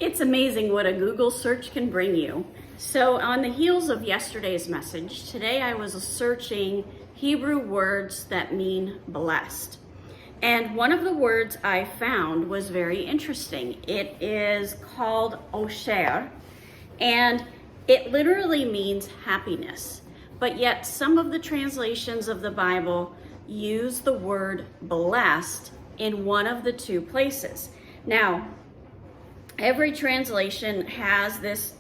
It's amazing what a Google search can bring you. So on the heels of yesterday's message, today I was searching Hebrew words that mean blessed. And one of the words I found was very interesting. It is called Osher, and it literally means happiness. But yet some of the translations of the Bible use the word blessed in one of the two places. Now, every translation has this,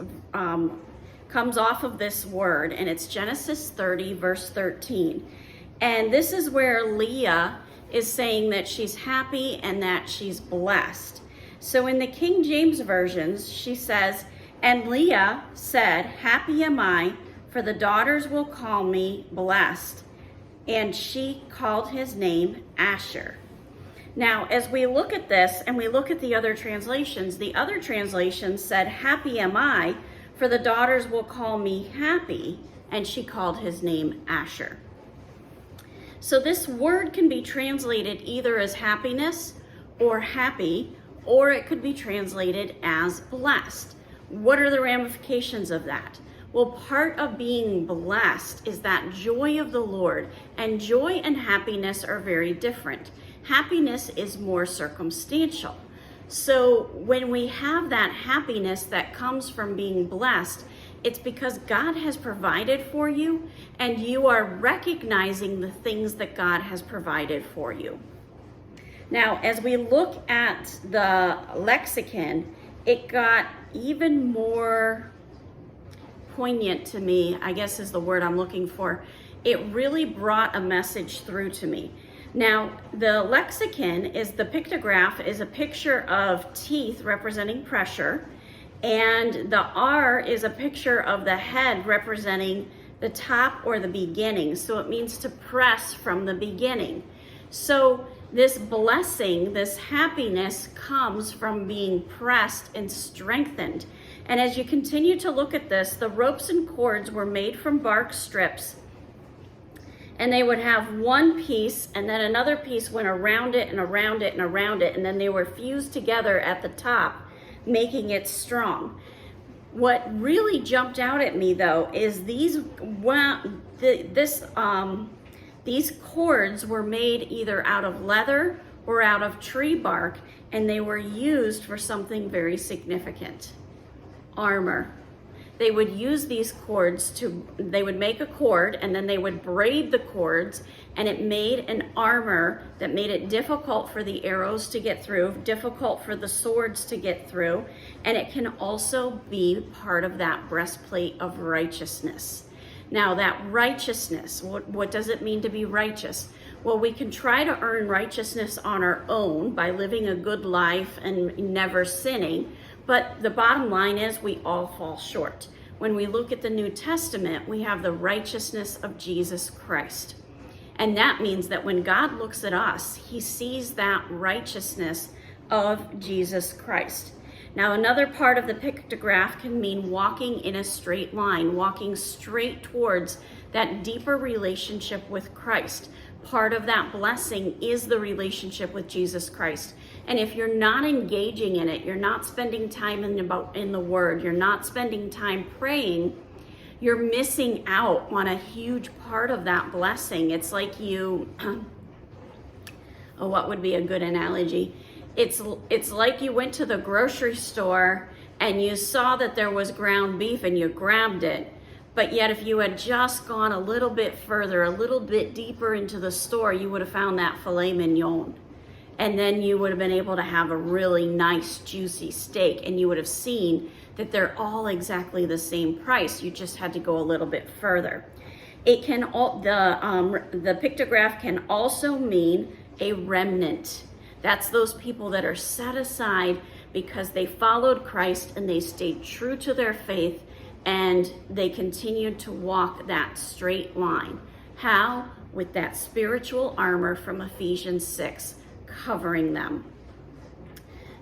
comes off of this word, and it's Genesis 30, verse 13. And this is where Leah is saying that she's happy and that she's blessed. So in the King James versions, she says, "And Leah said, 'Happy am I, for the daughters will call me blessed.' And she called his name Asher." Now, as we look at this and we look at the other translations said, "Happy am I, for the daughters will call me happy," and she called his name Asher. So this word can be translated either as happiness or happy, or it could be translated as blessed. What are the ramifications of that? Well, part of being blessed is that joy of the Lord, and joy and happiness are very different. Happiness is more circumstantial. So when we have that happiness that comes from being blessed, it's because God has provided for you and you are recognizing the things that God has provided for you. Now, as we look at the lexicon, it got even more poignant to me, I guess is the word I'm looking for. It really brought a message through to me. Now, the lexicon is the pictograph is a picture of teeth representing pressure, and the R is a picture of the head representing the top or the beginning. So it means to press from the beginning. So this blessing, this happiness comes from being pressed and strengthened. And as you continue to look at this, the ropes and cords were made from bark strips, and they would have one piece and then another piece went around it and around it and around it, and then they were fused together at the top, making it strong. What really jumped out at me though is these cords were made either out of leather or out of tree bark, and they were used for something very significant: armor. They would use these cords they would make a cord and then they would braid the cords, and it made an armor that made it difficult for the arrows to get through, difficult for the swords to get through, and it can also be part of that breastplate of righteousness. Now, that righteousness, what does it mean to be righteous? Well, we can try to earn righteousness on our own by living a good life and never sinning, but the bottom line is we all fall short. When we look at the New Testament, we have the righteousness of Jesus Christ. And that means that when God looks at us, he sees that righteousness of Jesus Christ. Now, another part of the pictograph can mean walking in a straight line, walking straight towards that deeper relationship with Christ. Part of that blessing is the relationship with Jesus Christ. And if you're not engaging in it, you're not spending time in the Word, you're not spending time praying, you're missing out on a huge part of that blessing. It's like what would be a good analogy? It's like you went to the grocery store and you saw that there was ground beef and you grabbed it. But yet if you had just gone a little bit further, a little bit deeper into the store, you would have found that filet mignon. And then you would have been able to have a really nice juicy steak, and you would have seen that they're all exactly the same price. You just had to go a little bit further. It can the pictograph can also mean a remnant. That's those people that are set aside because they followed Christ and they stayed true to their faith, and they continued to walk that straight line. How? With that spiritual armor from Ephesians 6 covering them.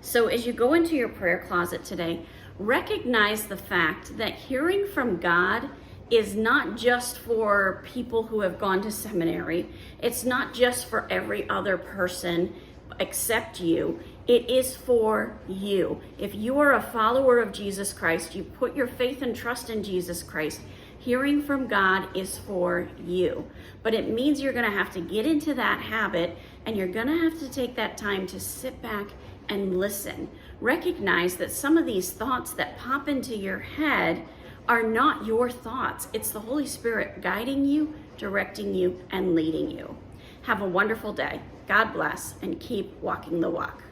So as you go into your prayer closet today, recognize the fact that hearing from God is not just for people who have gone to seminary. It's not just for every other person except you. It is for you. If you are a follower of Jesus Christ, you put your faith and trust in Jesus Christ, hearing from God is for you. But it means you're going to have to get into that habit, and you're going to have to take that time to sit back and listen. Recognize that some of these thoughts that pop into your head are not your thoughts. It's the Holy Spirit guiding you, directing you, and leading you. Have a wonderful day. God bless, and keep walking the walk.